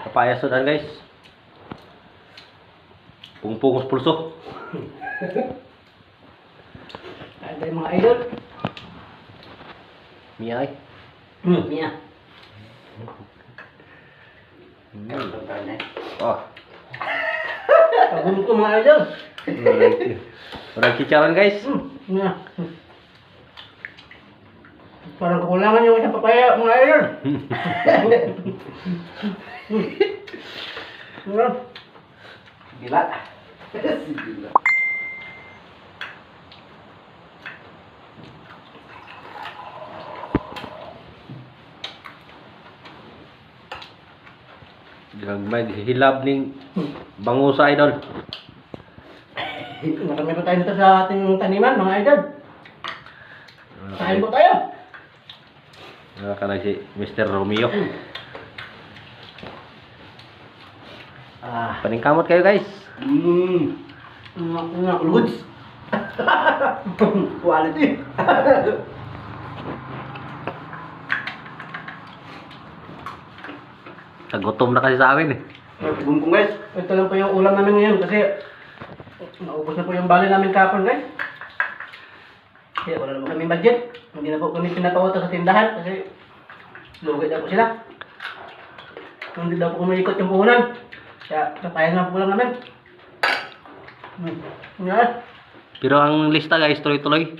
Papaya sudan guys. Pungpungos pulso. Ada yung mga idol. Miyay. Niya. Oh. Pagulong ko mga idol. Orang chicharon guys. Niya. Parang kukulangan yung isang papaya mga idol. Gila. Gila. May hilab ning bangusa idol. Marami pa tayo dito sa ating taniman mga idol. Kain po tayo. Kana si Mr. Romeo. Paningkamot kayo guys. Goods. Quality. Nagutom na kasi sa amin eh. Bumbong guys. Ito lang po yung ulam namin ngayon kasi naubos na po yung bali namin kapon guys. Kaya wala naman kami budget. Hindi na po kami pinatawata sa tindahan kasi lugay na po sila. Hindi daw po kumikot yung puhunan. Kaya katayan na po lang namin. Yan. Pero ang lista guys tuloy-tuloy.